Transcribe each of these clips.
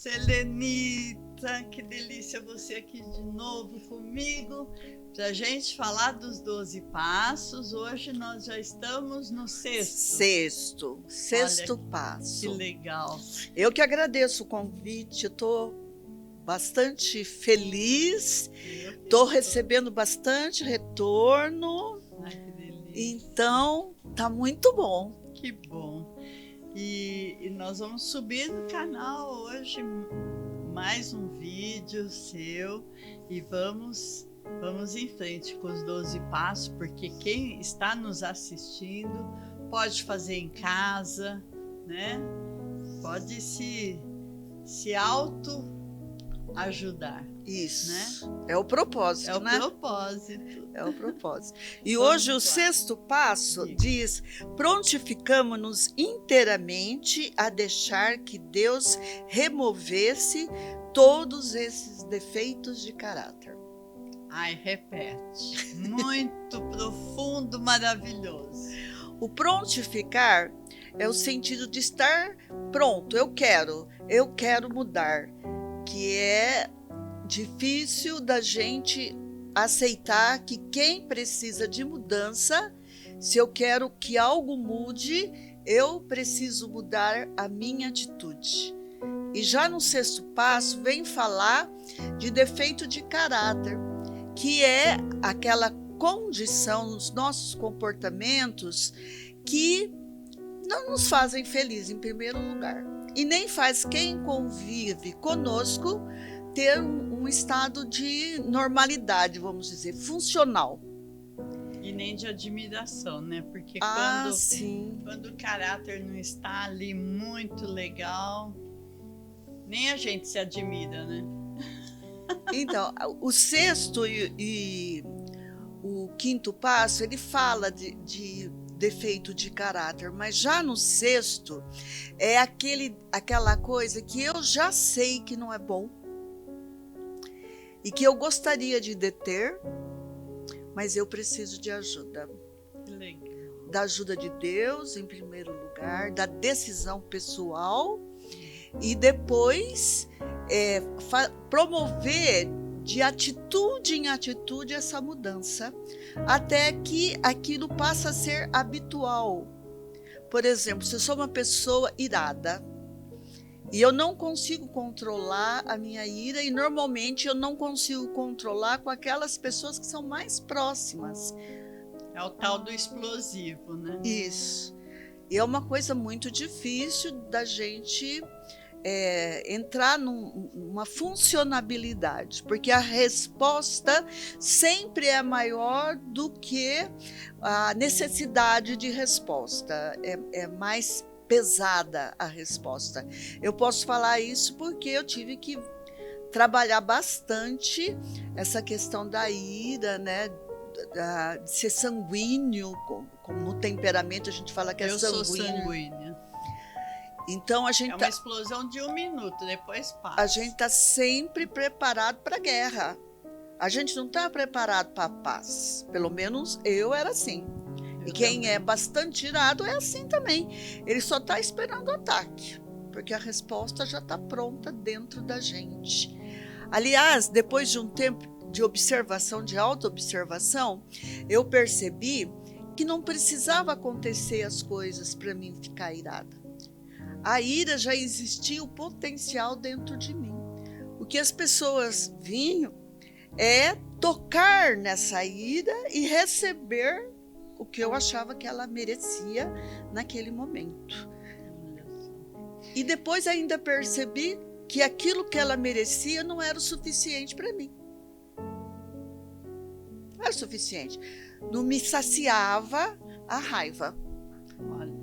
Selenita, que delícia você aqui de novo comigo, para a gente falar dos 12 passos. Hoje nós já estamos no sexto. Sexto Olha, passo. Que legal. Eu que agradeço o convite, estou bastante feliz, estou recebendo bastante retorno. Ai, que delícia. Então, tá muito bom. Que bom. E nós vamos subir no canal hoje mais um vídeo seu e vamos em frente com os 12 passos, porque quem está nos assistindo pode fazer em casa, né? Pode se auto-ajudar. Isso, né? É o propósito, né? É o propósito. É o propósito. E hoje o sexto passo diz: prontificamo-nos inteiramente a deixar que Deus removesse todos esses defeitos de caráter. Ai, repete. Muito profundo, maravilhoso. O prontificar é o sentido de estar pronto. Eu quero mudar, que é difícil da gente aceitar que quem precisa de mudança, se eu quero que algo mude, eu preciso mudar a minha atitude. E já no sexto passo vem falar de defeito de caráter, que é aquela condição nos nossos comportamentos que não nos fazem felizes em primeiro lugar. E nem faz quem convive conosco ter um estado de normalidade, vamos dizer, funcional. E nem de admiração, né? Porque quando o caráter não está ali muito legal, nem a gente se admira, né? Então, o sexto e o quinto passo, ele fala de defeito de caráter, mas já no sexto é aquela coisa que eu já sei que não é bom e que eu gostaria de deter, mas eu preciso de ajuda. Que legal. Da ajuda de Deus, em primeiro lugar, da decisão pessoal e depois promover de atitude em atitude essa mudança, até que aquilo passa a ser habitual. Por exemplo, se eu sou uma pessoa irada, e eu não consigo controlar a minha ira, e normalmente eu não consigo controlar com aquelas pessoas que são mais próximas. É o tal do explosivo, né? Isso. E é uma coisa muito difícil da gente entrar numa funcionabilidade, porque a resposta sempre é maior do que a necessidade de resposta. É mais pesada a resposta. Eu posso falar isso porque eu tive que trabalhar bastante essa questão da ira, né? De ser sanguíneo, como no temperamento a gente fala que é sanguíneo. Eu sou sanguínea. Então a gente uma explosão de 1 minuto, depois passa. A gente está sempre preparado para a guerra. A gente não está preparado para a paz. Pelo menos eu era assim. E quem é bastante irado é assim também. Ele só está esperando o ataque, porque a resposta já está pronta dentro da gente. Aliás, depois de um tempo de observação, de auto-observação, eu percebi que não precisava acontecer as coisas para mim ficar irada. A ira já existia o potencial dentro de mim. O que as pessoas vinham é tocar nessa ira e receber o que eu achava que ela merecia naquele momento. E depois ainda percebi que aquilo que ela merecia não era o suficiente para mim. Não era o suficiente. Não me saciava a raiva. Olha.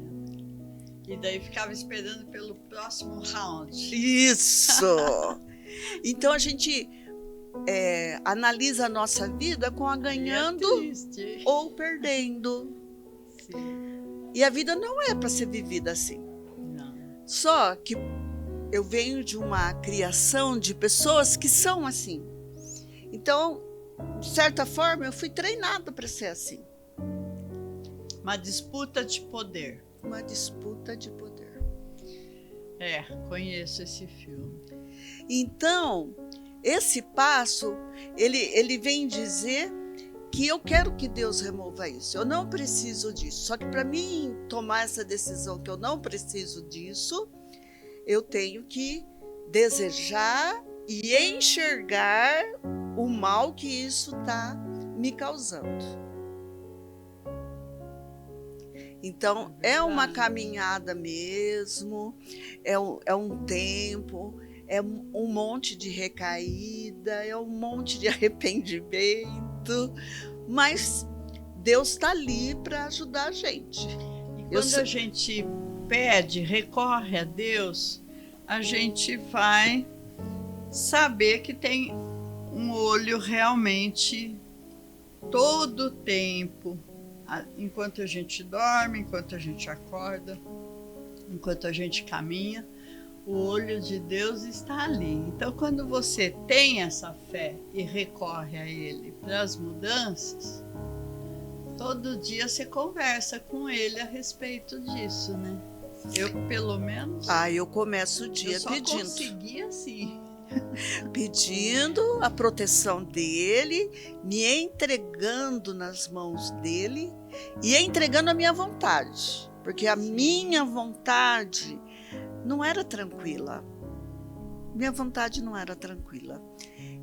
E daí ficava esperando pelo próximo round. Isso! Então a gente analisa a nossa vida com a ganhando ou perdendo. Sim. E a vida não é para ser vivida assim. Não. Só que eu venho de uma criação de pessoas que são assim. Então, de certa forma, eu fui treinada para ser assim. Uma disputa de poder. Uma disputa de poder. Conheço esse filme. Então, esse passo, ele vem dizer que eu quero que Deus remova isso. Eu não preciso disso. Só que para mim tomar essa decisão que eu não preciso disso, eu tenho que desejar e enxergar o mal que isso está me causando. Então, é uma caminhada mesmo, é um tempo, é um monte de recaída, é um monte de arrependimento, mas Deus está ali para ajudar a gente. E quando a gente pede, recorre a Deus, a gente vai saber que tem um olho realmente todo o tempo, enquanto a gente dorme, enquanto a gente acorda, enquanto a gente caminha, o olho de Deus está ali. Então, quando você tem essa fé e recorre a Ele para as mudanças, todo dia você conversa com Ele a respeito disso, né? Eu, pelo menos... eu começo o dia pedindo. Eu só consegui assim. Pedindo a proteção dele, me entregando nas mãos dele e entregando a minha vontade, porque a minha vontade não era tranquila. Minha vontade não era tranquila.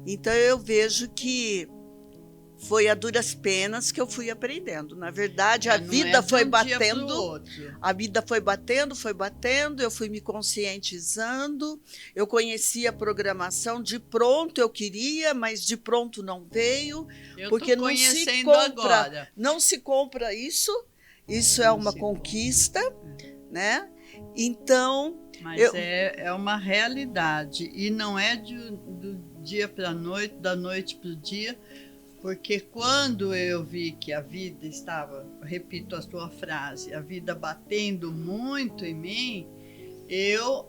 Então eu vejo que foi a duras penas que eu fui aprendendo. Na verdade, a vida foi batendo. A vida foi batendo, eu fui me conscientizando, eu conhecia a programação, de pronto eu queria, mas de pronto não veio, porque não se compra, agora. Não se compra isso é uma conquista, né? Então... Mas é uma realidade, e não é do dia para a noite, da noite para o dia, porque quando eu vi que a vida estava, repito a tua frase, a vida batendo muito em mim, eu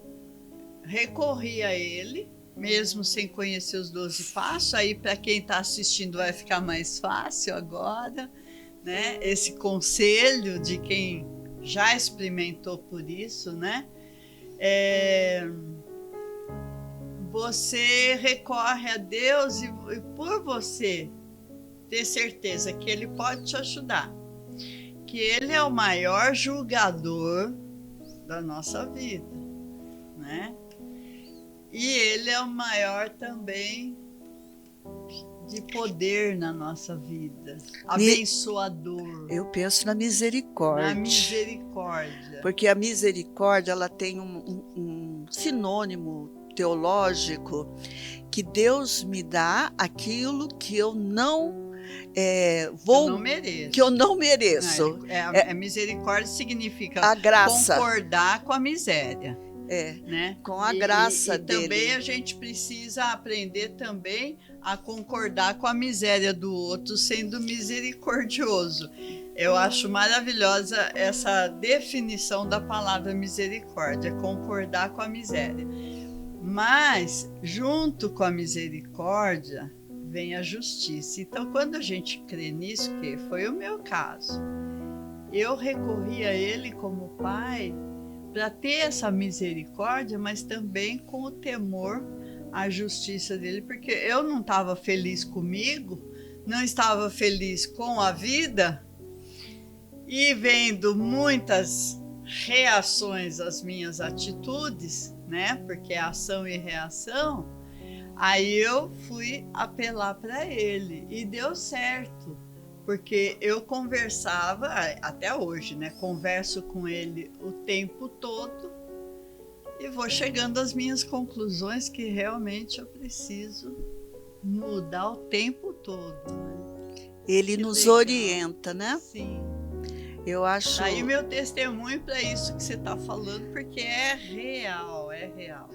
recorri a ele, mesmo sem conhecer os 12 passos. Aí para quem está assistindo vai ficar mais fácil agora, né? Esse conselho de quem já experimentou por isso, né? Você recorre a Deus e por você ter certeza que Ele pode te ajudar, que Ele é o maior julgador da nossa vida, né? E Ele é o maior também de poder na nossa vida, abençoador. Eu penso na misericórdia. Na misericórdia. Porque a misericórdia, ela tem um sinônimo teológico, que Deus me dá aquilo que eu não mereço. Que eu não mereço. A misericórdia significa a graça. Concordar com a miséria. Né? Com a graça dele. Também a gente precisa aprender também a concordar com a miséria do outro, sendo misericordioso. Eu acho maravilhosa essa definição da palavra misericórdia, concordar com a miséria. Mas, junto com a misericórdia, vem a justiça. Então, quando a gente crê nisso, que foi o meu caso, eu recorri a Ele como Pai para ter essa misericórdia, mas também com o temor à justiça dele, porque eu não estava feliz comigo, não estava feliz com a vida, e vendo muitas reações às minhas atitudes, né? Porque é ação e reação, aí eu fui apelar para ele e deu certo. Porque eu conversava, até hoje, né? Converso com ele o tempo todo e vou chegando às minhas conclusões que realmente eu preciso mudar o tempo todo, né? Ele nos orienta, né? Sim. Eu acho... Aí meu testemunho para isso que você está falando, porque é real, é real.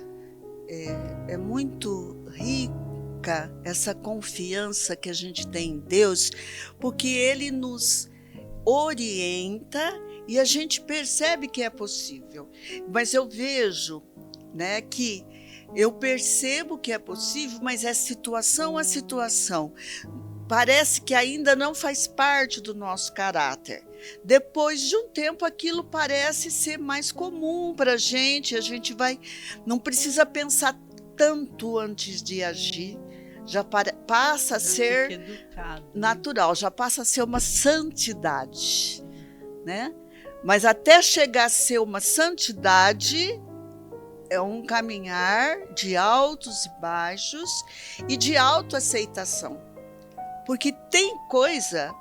É muito rico essa confiança que a gente tem em Deus, porque Ele nos orienta e a gente percebe que é possível. Mas eu vejo, né, que eu percebo que é possível, mas é situação a situação. Parece que ainda não faz parte do nosso caráter. Depois de um tempo, aquilo parece ser mais comum para a gente vai, não precisa pensar tanto antes de agir, já passa a ser educado, natural, já passa a ser uma santidade, né? Mas até chegar a ser uma santidade, é um caminhar de altos e baixos e de autoaceitação. Porque tem coisa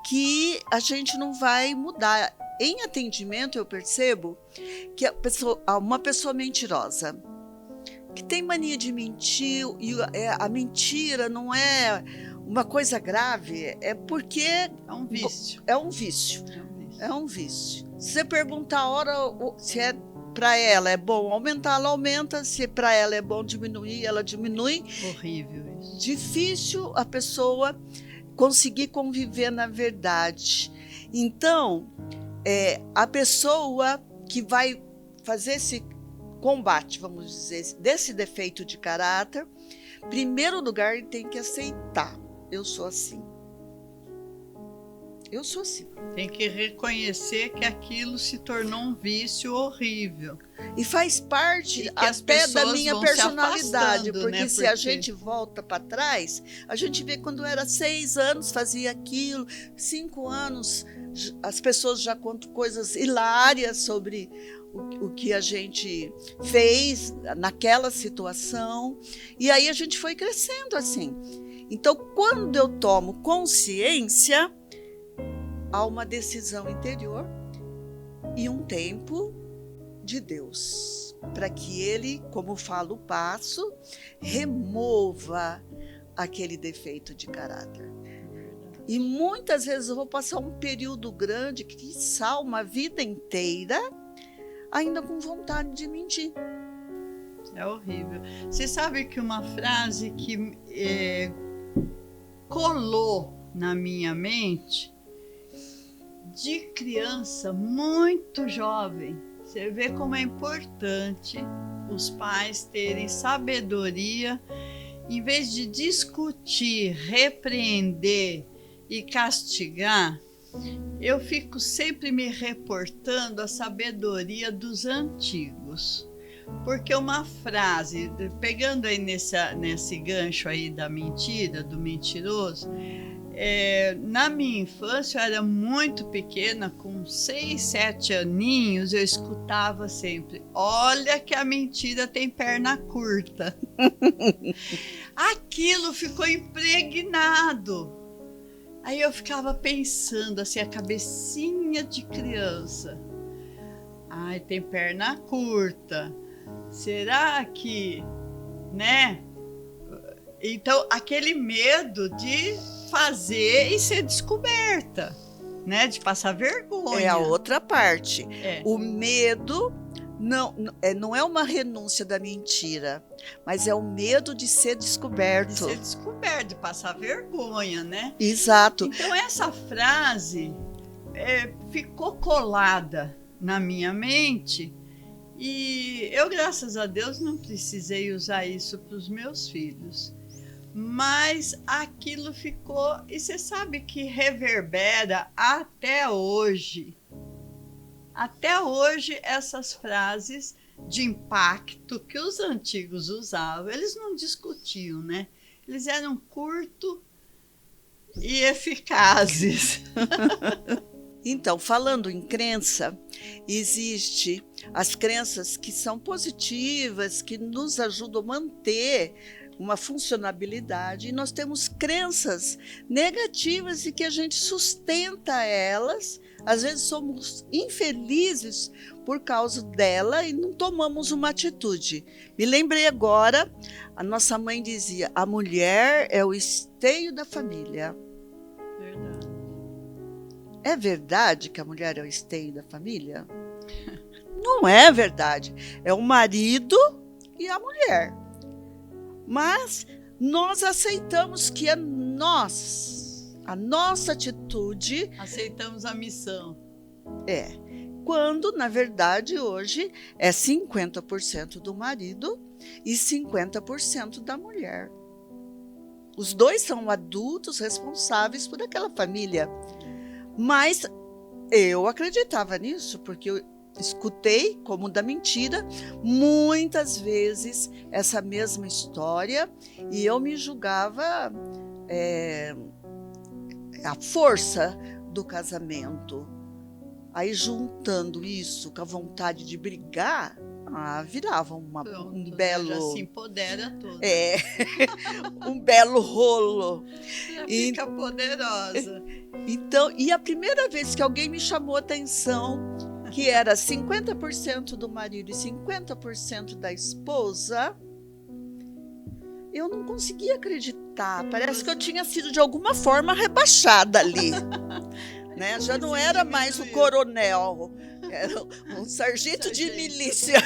que a gente não vai mudar. Em atendimento, eu percebo que uma pessoa mentirosa, que tem mania de mentir, e a mentira não é uma coisa grave, é porque é um vício. É um vício. É um vício. Se você perguntar a hora se é para ela é bom aumentar, ela aumenta. Se para ela é bom diminuir, ela diminui. Horrível isso. Difícil a pessoa conseguir conviver na verdade. Então, a pessoa que vai fazer esse combate, vamos dizer, desse defeito de caráter, em primeiro lugar, ele tem que aceitar. Eu sou assim. Eu sou assim. Tem que reconhecer que aquilo se tornou um vício horrível. E faz parte até da minha personalidade, porque né? Se a gente volta para trás, a gente vê quando era 6 anos, fazia aquilo, 5 anos, as pessoas já contam coisas hilárias sobre o que a gente fez naquela situação, e aí a gente foi crescendo assim. Então, quando eu tomo consciência, há uma decisão interior e um tempo de Deus, para que Ele, como fala o passo, remova aquele defeito de caráter. E muitas vezes eu vou passar um período grande, quiçá uma vida inteira, ainda com vontade de mentir. É horrível. Você sabe que uma frase que colou na minha mente, de criança muito jovem, você vê como é importante os pais terem sabedoria, em vez de discutir, repreender e castigar. Eu fico sempre me reportando a sabedoria dos antigos, porque uma frase, pegando aí nesse gancho aí da mentira, do mentiroso, na minha infância, eu era muito pequena, com 6, 7 aninhos, eu escutava sempre: olha que a mentira tem perna curta. Aquilo ficou impregnado. Aí eu ficava pensando assim, a cabecinha de criança: ai, tem perna curta. Será que, né? Então, aquele medo de fazer e ser descoberta, né? De passar vergonha. É a outra parte. O medo não é uma renúncia da mentira, mas é o medo de ser descoberto. De ser descoberto, de passar vergonha, né? Exato. Então, essa frase ficou colada na minha mente e eu, graças a Deus, não precisei usar isso para os meus filhos. Mas aquilo ficou, e você sabe que reverbera até hoje. Até hoje, essas frases de impacto que os antigos usavam, eles não discutiam, né? Eles eram curtos e eficazes. Então, falando em crença, existe as crenças que são positivas, que nos ajudam a manter uma funcionabilidade, e nós temos crenças negativas e que a gente sustenta elas. Às vezes somos infelizes por causa dela e não tomamos uma atitude. Me lembrei agora, a nossa mãe dizia: a mulher é o esteio da família. Verdade. É verdade que a mulher é o esteio da família? Não é verdade. É o marido e a mulher. Mas nós aceitamos que a nossa atitude... Aceitamos a missão. Quando, na verdade, hoje é 50% do marido e 50% da mulher. Os dois são adultos responsáveis por aquela família. Mas eu acreditava nisso, porque escutei, como da mentira, muitas vezes essa mesma história, e eu me julgava a força do casamento. Aí, juntando isso com a vontade de brigar, virava Pronto, um né? belo... Já se empodera toda. Um belo rolo. Já fica poderosa. Então, e a primeira vez que alguém me chamou a atenção, que era 50% do marido e 50% da esposa, eu não conseguia acreditar. Parece que eu tinha sido de alguma forma rebaixada ali. Né? Já não era mais o coronel, era um sargento de milícia.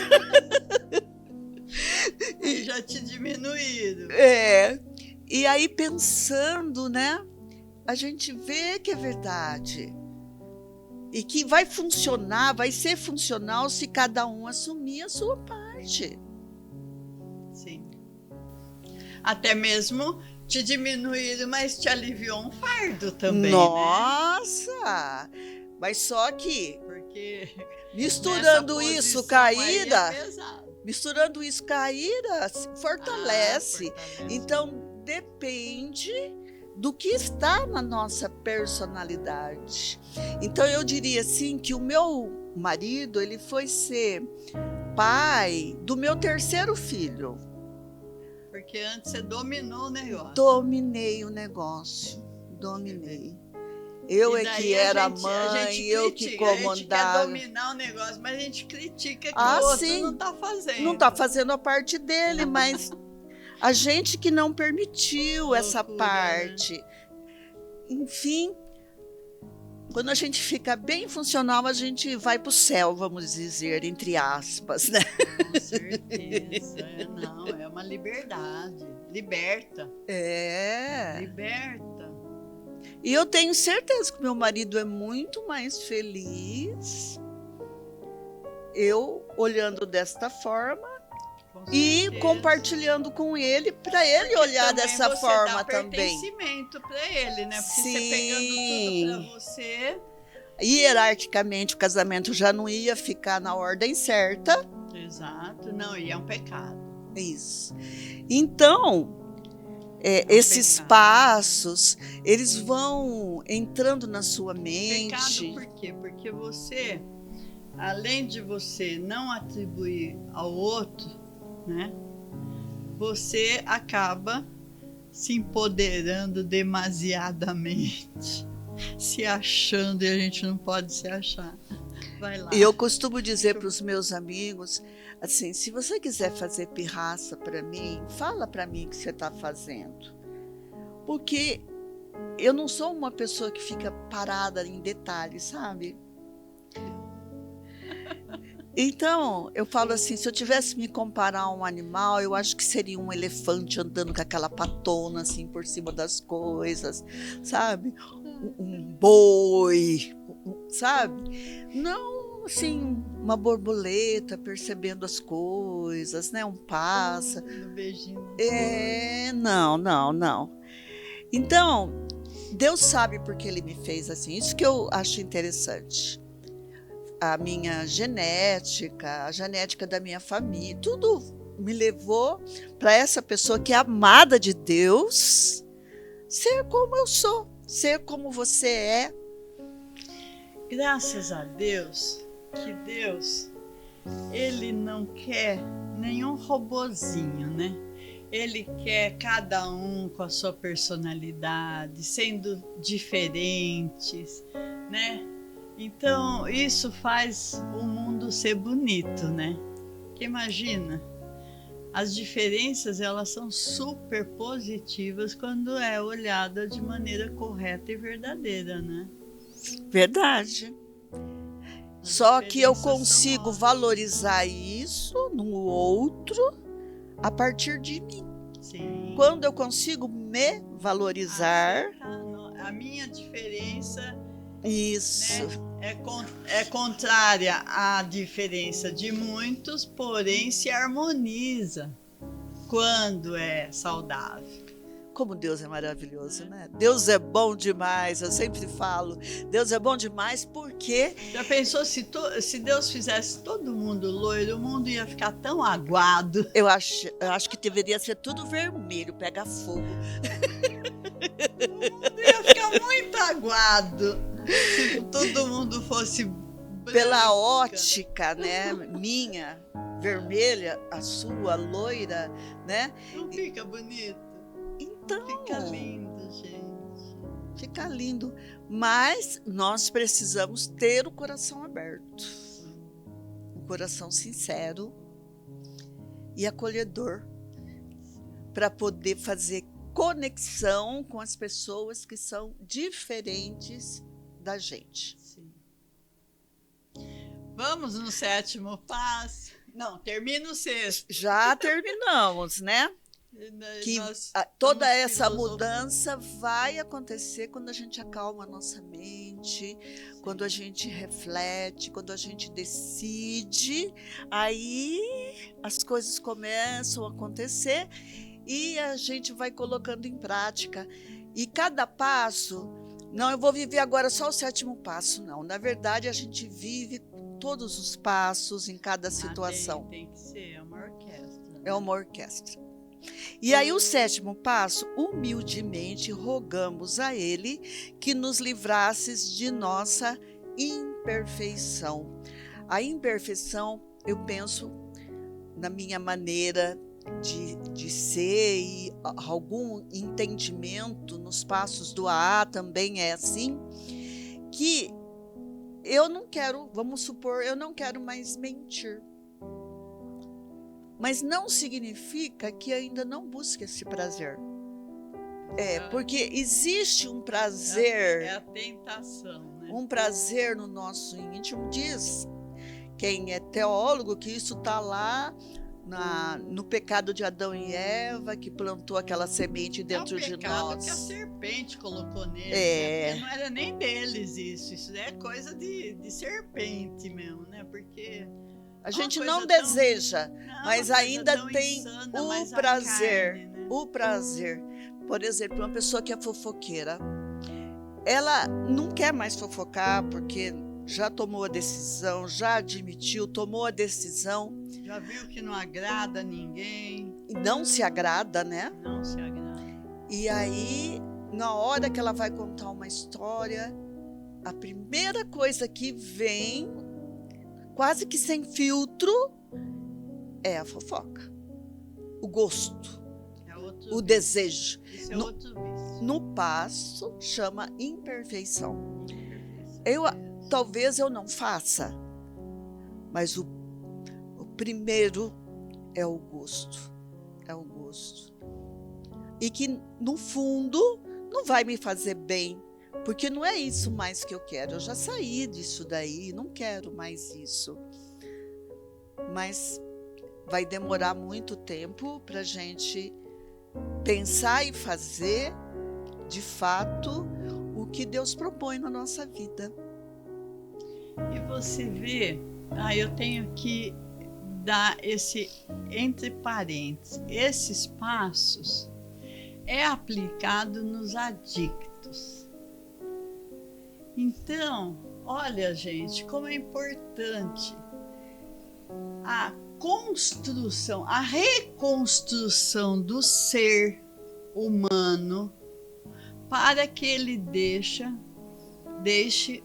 E já te diminuíram. E aí, pensando, né? A gente vê que é verdade. E que vai funcionar, vai ser funcional se cada um assumir a sua parte. Sim. Até mesmo te diminuíram, mas te aliviou um fardo também, Nossa! Né? Mas só que, porque misturando isso, caída, misturando isso, caída, fortalece. Então, depende do que está na nossa personalidade. Então, eu diria assim que o meu marido, ele foi ser pai do meu terceiro filho. Porque antes você dominou o negócio. Dominei o negócio. Dominei. Eu é que era mãe, eu que comandava. A gente quer dominar o negócio, mas a gente critica que o outro sim, não está fazendo. Não está fazendo a parte dele, mas a gente que não permitiu essa parte. Né? Enfim, quando a gente fica bem funcional, a gente vai para o céu, vamos dizer, entre aspas, né? Com certeza. Não, é uma liberdade. Liberta. Liberta. E eu tenho certeza que meu marido é muito mais feliz, eu olhando desta forma e compartilhando com ele, para ele olhar dessa forma também. Pertencimento para ele, né? Porque você pegando tudo para você. Hierarquicamente, o casamento já não ia ficar na ordem certa. Exato, não, e é um pecado. Isso. Então, esses passos, eles vão entrando na sua mente. Pecado por quê? Porque você, além de você não atribuir ao outro, né? Você acaba se empoderando demasiadamente, se achando, e a gente não pode se achar. Vai lá. E eu costumo dizer para os meus amigos, assim, se você quiser fazer pirraça para mim, fala para mim o que você está fazendo. Porque eu não sou uma pessoa que fica parada em detalhes, sabe? Então, eu falo assim, se eu tivesse que me comparar a um animal, eu acho que seria um elefante andando com aquela patona assim por cima das coisas, sabe? Um boi, sabe? Não, assim, uma borboleta percebendo as coisas, né? Um pássaro. Um beijinho. Não. Então, Deus sabe por que Ele me fez assim. Isso que eu acho interessante. A minha genética, a genética da minha família, tudo me levou para essa pessoa que é amada de Deus, ser como eu sou, ser como você é. Graças a Deus, que Deus, Ele não quer nenhum robozinho, né? Ele quer cada um com a sua personalidade, sendo diferentes, né? Então, isso faz o mundo ser bonito, né? Porque imagina, as diferenças, elas são super positivas quando é olhada de maneira correta e verdadeira, né? Verdade. Só que eu consigo valorizar isso no outro a partir de mim. Sim. Quando eu consigo me valorizar. A minha diferença. Isso. Né, é contrária à diferença de muitos, porém se harmoniza quando é saudável. Como Deus é maravilhoso, né? Deus é bom demais, eu sempre falo. Deus é bom demais porque... Já pensou se Deus fizesse todo mundo loiro, o mundo ia ficar tão aguado. Eu acho que deveria ser tudo vermelho, pega fogo. O mundo ia ficar muito aguado se todo mundo fosse branca. Pela ótica, né? Minha, vermelha, a sua, loira, né? Não fica bonito? Então, Fica lindo, gente. Fica lindo. Mas nós precisamos ter o coração aberto. Um coração sincero e acolhedor para poder fazer conexão com as pessoas que são diferentes da gente. Sim. Vamos no 7º passo. Não, termina o 6º. Já terminamos, né? Que toda essa mudança vai acontecer quando a gente acalma a nossa mente, quando a gente reflete, quando a gente decide, aí as coisas começam a acontecer e a gente vai colocando em prática. E cada passo, não, eu vou viver agora só o 7º passo, não. Na verdade, a gente vive todos os passos em cada situação. Tem que ser, é uma orquestra. Né? É uma orquestra. E aí o 7º passo, humildemente rogamos a Ele que nos livrasse de nossa imperfeição. A imperfeição, eu penso na minha maneira de ser e algum entendimento nos passos do AA também é assim, que eu não quero, vamos supor, eu não quero mais mentir. Mas não significa que ainda não busque esse prazer. Porque existe um prazer. É a tentação, né? Um prazer no nosso íntimo. Diz quem é teólogo que isso está lá no pecado de Adão e Eva, que plantou aquela semente dentro de nós. Que a serpente colocou neles. Né? Não era nem deles isso. Isso é coisa de serpente mesmo, né? Porque... A gente não deseja, mas ainda tem o prazer. Carne, né? O prazer. Por exemplo, uma pessoa que é fofoqueira, ela não quer mais fofocar porque já tomou a decisão, já admitiu, tomou a decisão. Já viu que não agrada a ninguém. E não se agrada, né? Não se agrada. E aí, na hora que ela vai contar uma história, a primeira coisa que vem, quase que sem filtro, é a fofoca. O gosto, o desejo. Isso é outro vício. No passo, chama imperfeição. Talvez eu não faça, mas o primeiro é o gosto. É o gosto. E que, no fundo, não vai me fazer bem. Porque não é isso mais que eu quero. Eu já saí disso daí, não quero mais isso. Mas vai demorar muito tempo para a gente pensar e fazer, de fato, o que Deus propõe na nossa vida. E você vê, eu tenho que dar esse entre parênteses. Esses passos é aplicado nos adictos. Então, olha, gente, como é importante a construção, a reconstrução do ser humano para que ele deixe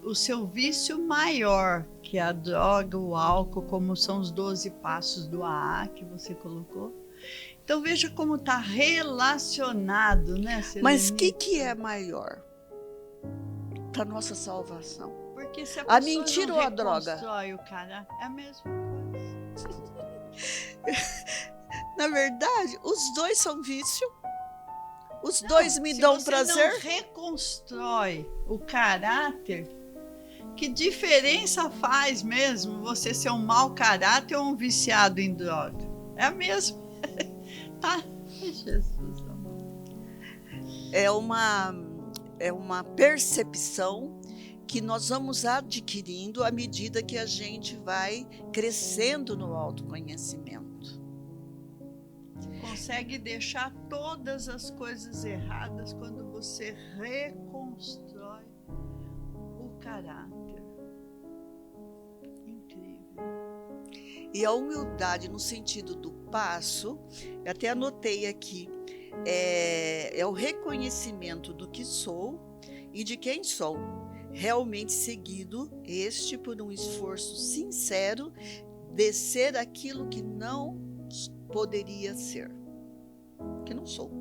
o seu vício maior, que é a droga, o álcool, como são os 12 passos do AA que você colocou. Então, veja como está relacionado, né, Selenita? Mas o que é maior para nossa salvação? Porque se a mentira ou a droga? O cara, é a mesma coisa. Na verdade, os dois são vício. Os dois me dão prazer. Se você não reconstrói o caráter, que diferença faz mesmo você ser um mau caráter ou um viciado em droga? É a mesma. Tá? Jesus, amor. É uma percepção que nós vamos adquirindo à medida que a gente vai crescendo no autoconhecimento. consegue deixar todas as coisas erradas quando você reconstrói o caráter. Incrível. E a humildade no sentido do passo, eu até anotei aqui, é o reconhecimento do que sou e de quem sou, realmente seguido este por um esforço sincero de ser aquilo que não poderia ser, que não sou.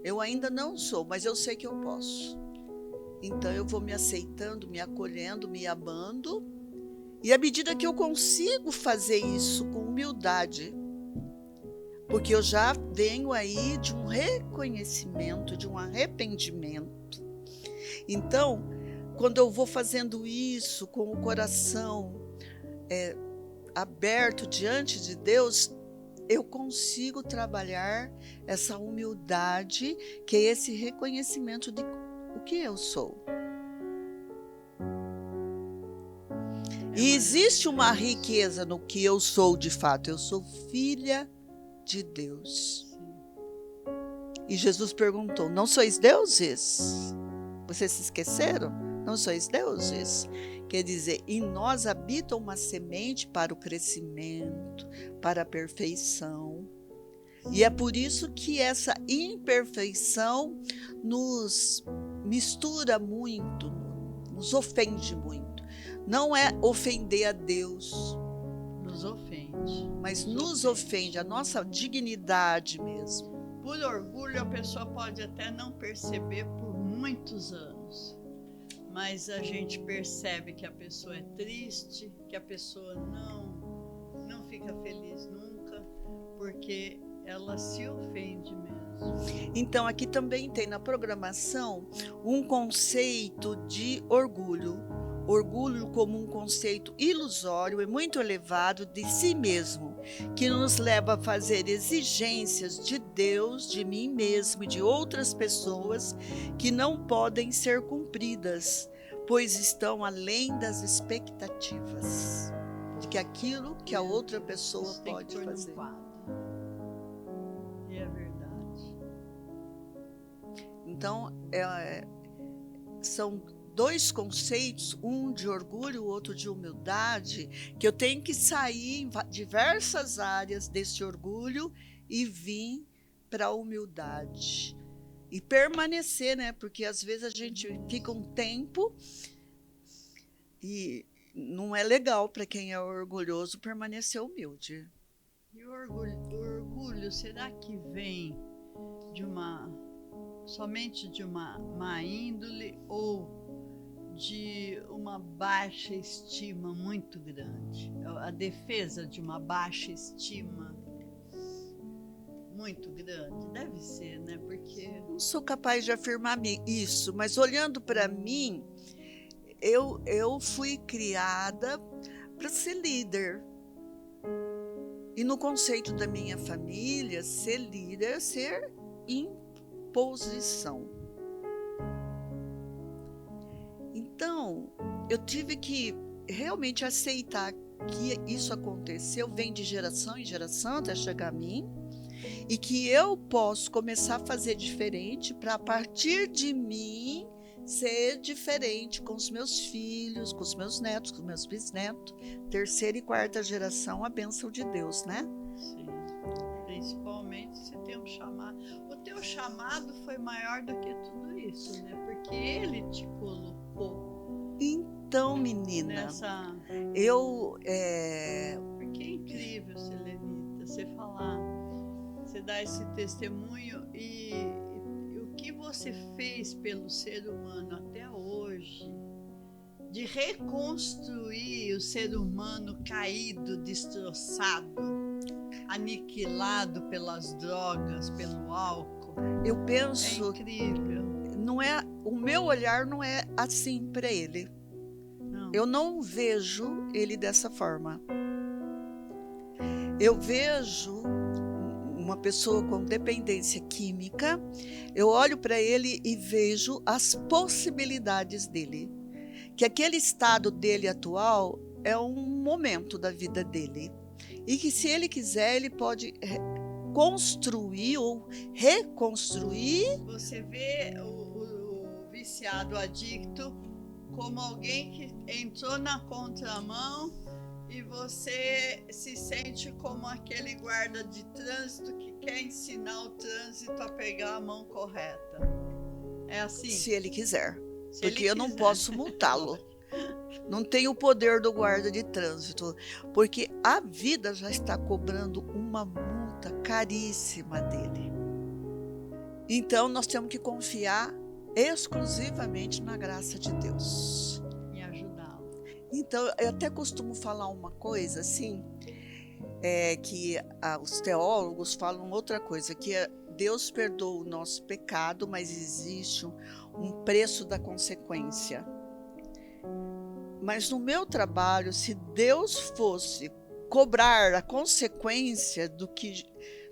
Eu ainda não sou, mas eu sei que eu posso. Então eu vou me aceitando, me acolhendo, me amando, e à medida que eu consigo fazer isso com humildade, porque eu já venho aí de um reconhecimento, de um arrependimento. Então, quando eu vou fazendo isso com o coração aberto diante de Deus, eu consigo trabalhar essa humildade, que é esse reconhecimento de o que eu sou. E existe uma riqueza no que eu sou de fato. Eu sou filha de Deus. E Jesus perguntou: não sois deuses? Vocês se esqueceram? Não sois deuses? Quer dizer, em nós habita uma semente para o crescimento, para a perfeição. E é por isso que essa imperfeição nos mistura muito, nos ofende muito. Não é ofender a Deus, Nos ofende. mas nos ofende a nossa dignidade mesmo. Por orgulho, a pessoa pode até não perceber por muitos anos, mas a gente percebe que a pessoa é triste, que a pessoa não fica feliz nunca, porque ela se ofende mesmo. Então, aqui também tem na programação um conceito de orgulho. Orgulho como um conceito ilusório e muito elevado de si mesmo, que nos leva a fazer exigências de Deus, de mim mesmo e de outras pessoas que não podem ser cumpridas, pois estão além das expectativas de que aquilo que a outra pessoa pode fazer. E é verdade. Então, são dois conceitos, um de orgulho, o outro de humildade, que eu tenho que sair em diversas áreas desse orgulho e vir para a humildade. E permanecer, né? Porque às vezes a gente fica um tempo e não é legal para quem é orgulhoso permanecer humilde. E o orgulho, será que vem somente de uma má índole ou de uma baixa estima muito grande? A defesa de uma baixa estima muito grande? Deve ser, né? Porque não sou capaz de afirmar isso, mas olhando para mim, eu fui criada para ser líder. E no conceito da minha família, ser líder é ser imposição. Então, eu tive que realmente aceitar que isso aconteceu, vem de geração em geração até chegar a mim, e que eu posso começar a fazer diferente para, a partir de mim, ser diferente com os meus filhos, com os meus netos, com os meus bisnetos, terceira e quarta geração, a bênção de Deus, né? sim, principalmente se tem um chamado. O teu chamado foi maior do que tudo isso, né? Porque ele te colocou. Então, menina, Porque é incrível, Selenita, você falar, você dar esse testemunho e o que você fez pelo ser humano até hoje, de reconstruir o ser humano caído, destroçado, aniquilado pelas drogas, pelo álcool. Eu penso, é incrível. O meu olhar não é assim para ele. Não. Eu não vejo ele dessa forma. Eu vejo uma pessoa com dependência química, eu olho para ele e vejo as possibilidades dele. Que aquele estado dele atual é um momento da vida dele. E que se ele quiser, ele pode construir ou reconstruir. Você vê o viciado adicto como alguém que entrou na contramão e você se sente como aquele guarda de trânsito que quer ensinar o trânsito a pegar a mão correta. É assim? Se ele quiser. Se Porque ele eu não quiser. posso multá-lo. Não tem o poder do guarda de trânsito. Porque a vida já está cobrando uma multa caríssima dele. Então, nós temos que confiar exclusivamente na graça de Deus. E ajudá-lo. Então, eu até costumo falar uma coisa assim, que os teólogos falam outra coisa, que Deus perdoa o nosso pecado, mas existe um preço da consequência. Mas no meu trabalho, se Deus fosse cobrar a consequência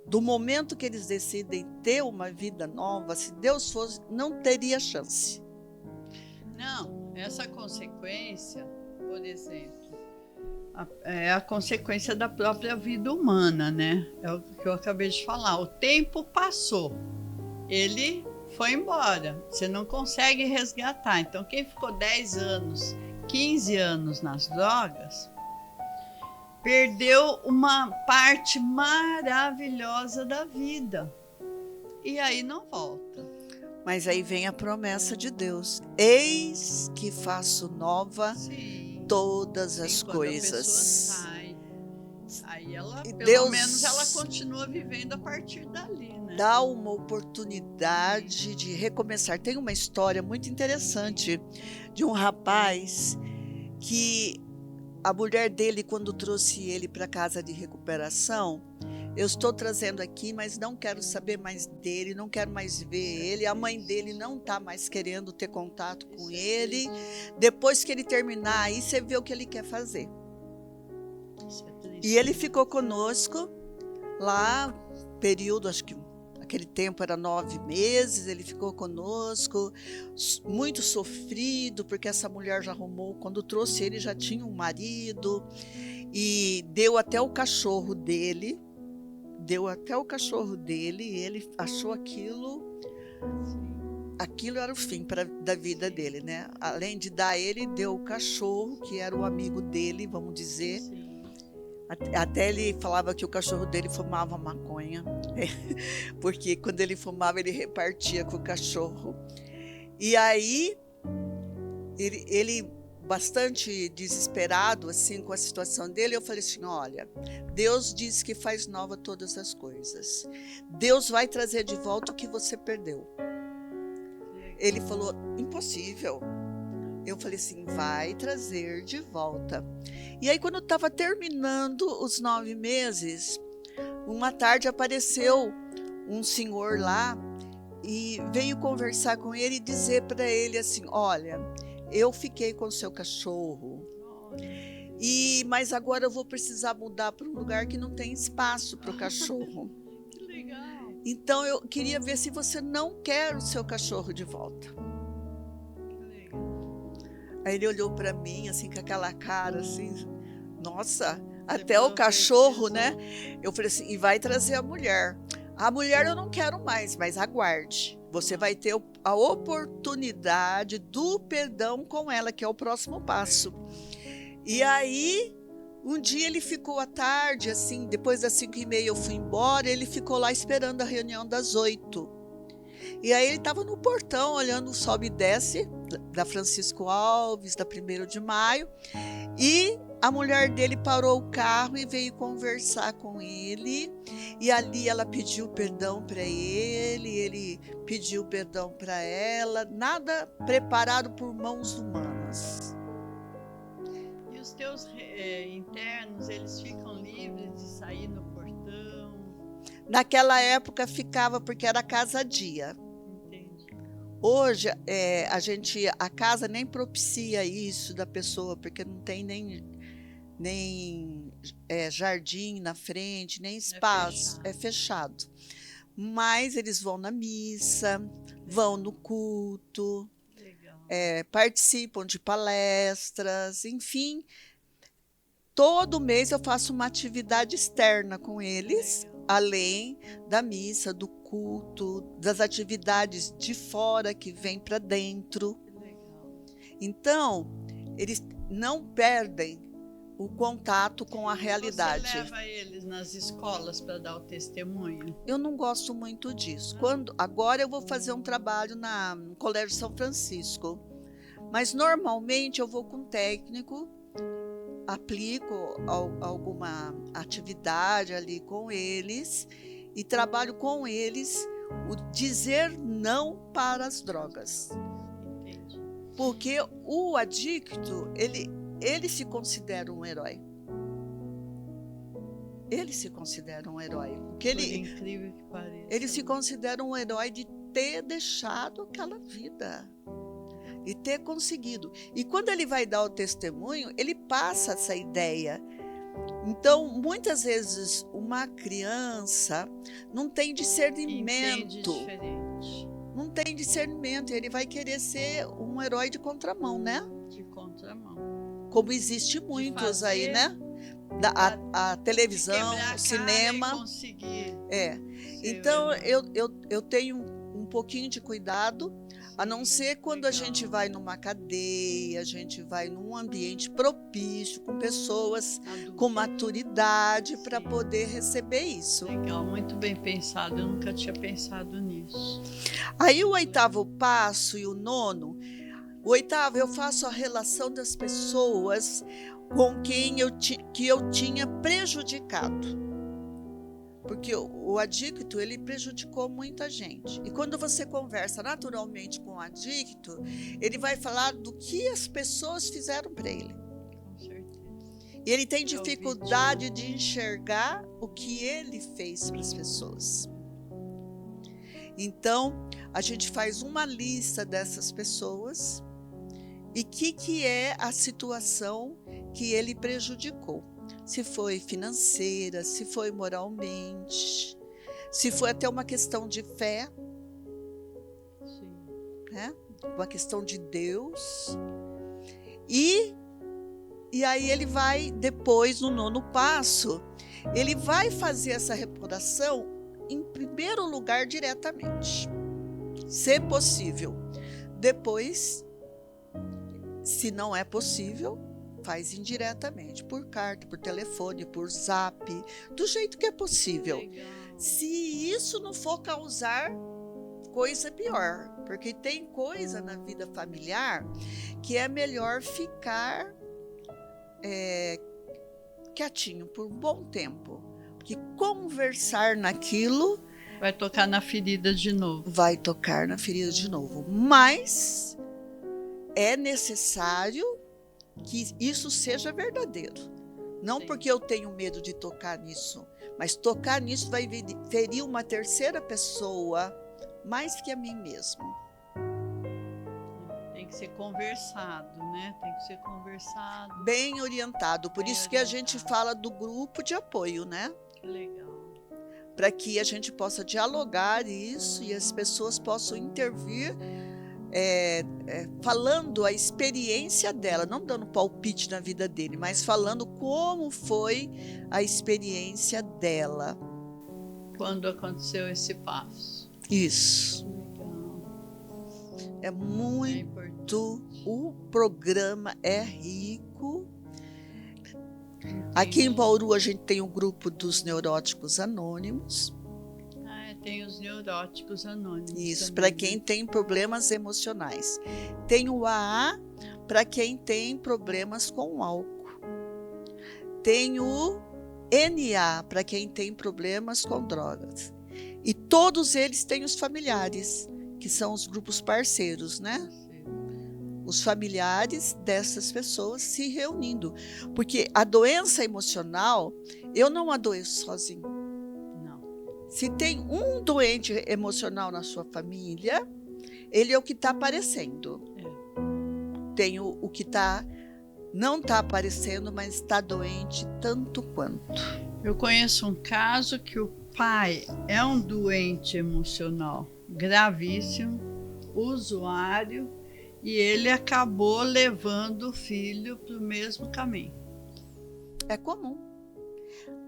do momento que eles decidem ter uma vida nova, se Deus fosse, não teria chance. Não, essa consequência, por exemplo, é a consequência da própria vida humana, né? É o que eu acabei de falar. O tempo passou, ele foi embora. Você não consegue resgatar. Então, quem ficou 10 anos, 15 anos nas drogas, perdeu uma parte maravilhosa da vida. E aí não volta. Mas aí vem a promessa de Deus. Eis que faço nova todas as coisas. A pessoa sai, aí ela, e pelo Deus menos ela continua vivendo a partir dali, né? Dá uma oportunidade de recomeçar. Tem uma história muito interessante de um rapaz que a mulher dele, quando trouxe ele para a casa de recuperação, eu estou trazendo aqui, mas não quero saber mais dele, não quero mais ver ele. A mãe dele não está mais querendo ter contato com ele. Depois que ele terminar, aí você vê o que ele quer fazer. E ele ficou conosco lá, período, acho que aquele tempo era 9 meses, ele ficou conosco, muito sofrido, porque essa mulher já arrumou, quando trouxe ele já tinha um marido, e deu até o cachorro dele, e ele achou aquilo era o fim da vida dele, né? Além de dar ele, deu o cachorro, que era o amigo dele, vamos dizer. Até ele falava que o cachorro dele fumava maconha, porque quando ele fumava, ele repartia com o cachorro. E aí, ele bastante desesperado assim com a situação dele, eu falei assim: olha, Deus diz que faz nova todas as coisas. Deus vai trazer de volta o que você perdeu. Ele falou: impossível. Eu falei assim: vai trazer de volta. E aí, quando eu estava terminando os 9 meses, uma tarde apareceu um senhor lá e veio conversar com ele e dizer para ele assim: olha, eu fiquei com o seu cachorro, mas agora eu vou precisar mudar para um lugar que não tem espaço para o cachorro. Que legal. Então eu queria ver se você não quer o seu cachorro de volta. Aí ele olhou para mim, assim, com aquela cara, assim, nossa, até o cachorro, né? Eu falei assim: e vai trazer a mulher. A mulher eu não quero mais, mas aguarde. Você vai ter a oportunidade do perdão com ela, que é o próximo passo. E aí, um dia ele ficou à tarde, assim, depois das 5h30 eu fui embora, ele ficou lá esperando a reunião das 8. E aí ele estava no portão, olhando o sobe e desce da Francisco Alves, da 1º de Maio, e a mulher dele parou o carro e veio conversar com ele, e ali ela pediu perdão para ele pediu perdão para ela, nada preparado por mãos humanas. E os teus internos, eles ficam livres de sair no portão? Naquela época ficava, porque era casa-dia. Hoje, a casa nem propicia isso da pessoa, porque não tem nem jardim na frente, nem espaço, é fechado. Mas eles vão na missa, vão no culto, participam de palestras, enfim. todo mês eu faço uma atividade externa com eles, além da missa, do culto, das atividades de fora que vêm para dentro. Então, eles não perdem o contato com a realidade. Você leva eles nas escolas para dar o testemunho? Eu não gosto muito disso. Agora eu vou fazer um trabalho no Colégio São Francisco, mas normalmente eu vou com um técnico, aplico alguma atividade ali com eles e trabalho com eles o dizer não para as drogas. Entendi. Porque o adicto, ele se considera um herói. Ele se considera um herói. Porque Por incrível que pareça. ele se considera um herói de ter deixado aquela vida e ter conseguido. E quando ele vai dar o testemunho, ele passa essa ideia. Então, muitas vezes, uma criança não tem discernimento. Entende diferente. Não tem discernimento. Ele vai querer ser um herói de contramão, né? De contramão. Como existe muitos aí, né? A televisão, o cinema. Conseguir Então, eu tenho um pouquinho de cuidado, a não ser quando a gente vai numa cadeia, a gente vai num ambiente propício, com pessoas com maturidade para poder receber isso. Legal, muito bem pensado, eu nunca tinha pensado nisso. Aí o 8º passo e o 9º, o 8º eu faço a relação das pessoas com quem que eu tinha prejudicado. Porque o adicto, ele prejudicou muita gente. E quando você conversa naturalmente com o adicto, ele vai falar do que as pessoas fizeram para ele. Com certeza. E ele tem dificuldade de enxergar o que ele fez para as pessoas. Então, a gente faz uma lista dessas pessoas e o que é a situação que ele prejudicou. Se foi financeira, se foi moralmente, se foi até uma questão de fé, né? Uma questão de Deus. E aí ele vai, depois, no 9º passo, ele vai fazer essa reparação, em primeiro lugar, diretamente, se possível. Depois, se não é possível, faz indiretamente, por carta, por telefone, por zap, do jeito que é possível. Legal. Se isso não for causar coisa pior, porque tem coisa na vida familiar que é melhor ficar quietinho por um bom tempo, porque conversar naquilo vai tocar na ferida de novo. Vai tocar na ferida de novo, mas é necessário que isso seja verdadeiro. Não Sim. Porque eu tenho medo de tocar nisso, mas tocar nisso vai ferir uma terceira pessoa mais que a mim mesmo. Tem que ser conversado, né? Tem que ser conversado. Bem orientado. Por isso que a gente fala do grupo de apoio, né? Que legal. Para que a gente possa dialogar isso e as pessoas possam intervir falando a experiência dela, não dando palpite na vida dele, mas falando como foi a experiência dela. Quando aconteceu esse passo. Isso. Legal. É muito. O programa é rico. Aqui em Bauru a gente tem o grupo dos Neuróticos Anônimos. Tem os neuróticos anônimos. Isso, para quem tem problemas emocionais. Tem o AA para quem tem problemas com álcool. Tem o NA para quem tem problemas com drogas. E todos eles têm os familiares, que são os grupos parceiros, né? Os familiares dessas pessoas se reunindo. Porque a doença emocional, eu não adoeço sozinho. Se tem um doente emocional na sua família, ele é o que está aparecendo. Tem o que não está aparecendo, mas está doente tanto quanto. Eu conheço um caso que o pai é um doente emocional gravíssimo, usuário, e ele acabou levando o filho para o mesmo caminho. É comum.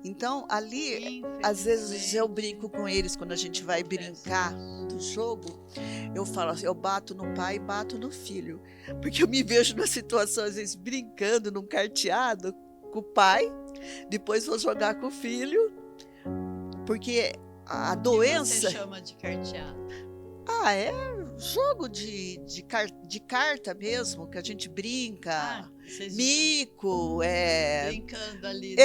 Então, ali, às vezes eu brinco com eles quando a gente vai brincar do jogo. Eu falo assim, eu bato no pai e bato no filho. Porque eu me vejo na situação, às vezes, brincando num carteado com o pai, depois vou jogar com o filho, porque a doença... O que você chama de carteado? É jogo de carta mesmo, que a gente brinca, mico, brincando ali.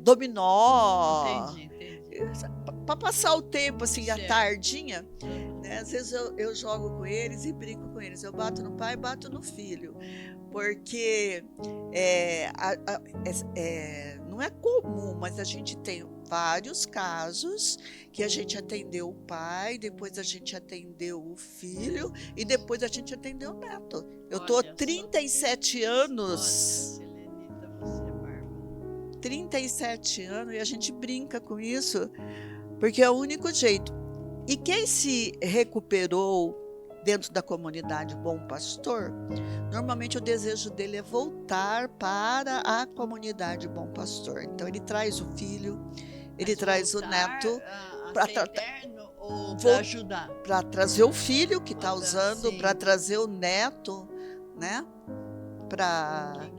Dominó. Entendi. Para passar o tempo, assim, a tardinha, né? Às vezes eu jogo com eles e brinco com eles. Eu bato no pai e bato no filho. Porque não é comum, mas a gente tem vários casos que a gente atendeu o pai, depois a gente atendeu o filho e depois a gente atendeu o neto. Eu estou 37 anos. Olha, Selenita, você é bárbara. 37 anos e a gente brinca com isso, porque é o único jeito. E quem se recuperou dentro da comunidade Bom Pastor, normalmente o desejo dele é voltar para a comunidade Bom Pastor. Então ele traz o filho, ele traz o neto para ajudar, para trazer o filho que está usando, para trazer o neto, né? Para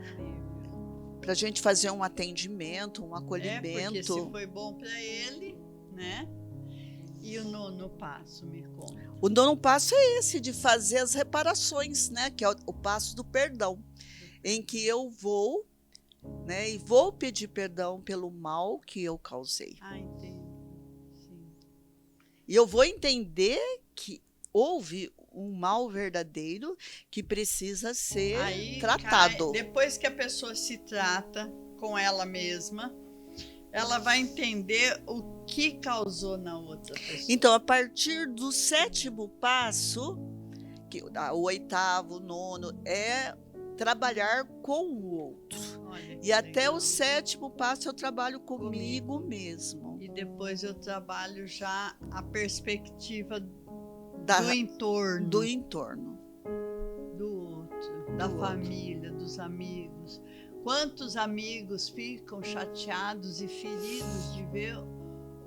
a gente fazer um atendimento, um acolhimento. Porque se foi bom para ele, né? E o nono passo, me conta. O nono passo é esse, de fazer as reparações, né? Que é o passo do perdão, em que eu vou, né? E vou pedir perdão pelo mal que eu causei. Entendi. Sim. E eu vou entender que houve um mal verdadeiro que precisa ser tratado. Depois que a pessoa se trata com ela mesma, ela vai entender o que causou na outra pessoa. Então, a partir do 7º passo, o 8º, o 9º, é trabalhar com o outro. E até o 7º passo eu trabalho comigo mesmo. E depois eu trabalho já a perspectiva do entorno. Do entorno. Do outro, da família, dos amigos. Quantos amigos ficam chateados e feridos de ver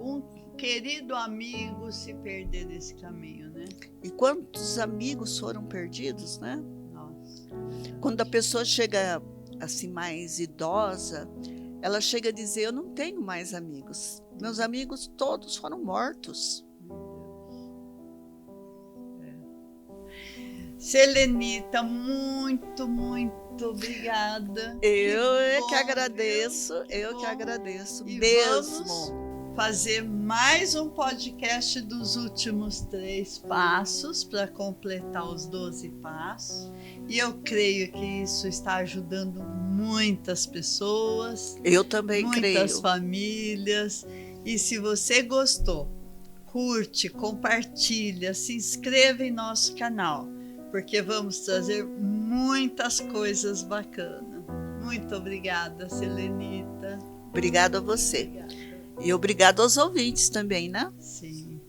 um querido amigo se perder desse caminho, né? E quantos amigos foram perdidos, né? Nossa. Quando a pessoa chega assim mais idosa, ela chega a dizer, eu não tenho mais amigos. Meus amigos todos foram mortos. Selenita, muito obrigada. Eu que agradeço. E mesmo. Vamos fazer mais um podcast dos últimos 3 passos para completar os 12 passos. E eu creio que isso está ajudando muitas pessoas. Eu também creio. Muitas famílias. E se você gostou, curte, compartilha, se inscreva em nosso canal, porque vamos trazer muitas coisas bacanas. Muito obrigada, Selenita. Obrigada a você. Obrigada. E obrigado aos ouvintes também, né? Sim.